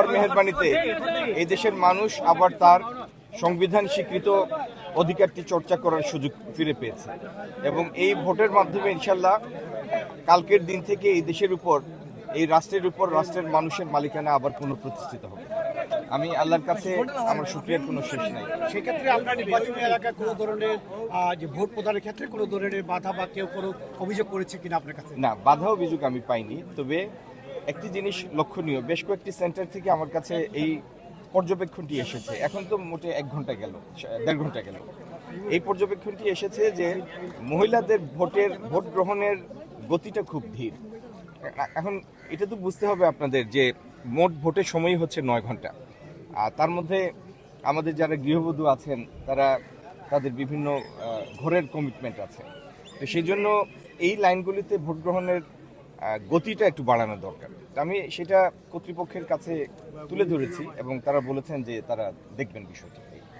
আপার মেহেরবানিতে এই দেশের মানুষ আবার তার সংবিধান স্বীকৃত অধিকারটি চর্চা করার সুযোগ ফিরে পেয়েছে এবং এই ভোটের মাধ্যমে ইনশাল্লাহ কালকের দিন থেকে এই দেশের উপর, এই রাষ্ট্রের উপর রাষ্ট্রের মানুষের মালিকানা আবার পুনঃপ্রতিষ্ঠিত হবে। আমি আল্লাহর কাছে আমার শুকরিয়ার কোনো শেষ নাই। সেক্ষেত্রে আপনার নির্বাচনী এলাকায় কোনো ধরনের যে ভোট প্রদানের ক্ষেত্রে কোনো ধরনের বাধা বা কেউ কোনো অভিযোগ করেছে কিনা আপনার কাছে? না, বাধা অভিযোগ আমি পাইনি। তবে একটি জিনিস লক্ষণীয়, বেশ কয়েকটি সেন্টার থেকে আমার কাছে এই পর্যবেক্ষণটি এসেছে। এখন তো মোটে 1 ঘন্টা গেল, 1.5 ঘন্টা গেল। এই পর্যবেক্ষণটি এসেছে যে মহিলাদের ভোট গ্রহণের গতিটা খুব ধীর। এখন এটা তো বুঝতে হবে আপনাদের যে মোট ভোটের সময় হচ্ছে 9 ঘন্টা, আর তার মধ্যে আমাদের যারা গৃহবধূ আছেন তারা তাদের বিভিন্ন ঘরের কমিটমেন্ট আছে। তো সেই জন্য এই লাইনগুলিতে ভোট গ্রহণের গতিটা একটু বাড়ানো দরকার। আমি সেটা কর্তৃপক্ষের কাছে তুলে ধরেছি এবং তারা বলেছেন যে তারা দেখবেন বিষয়টি।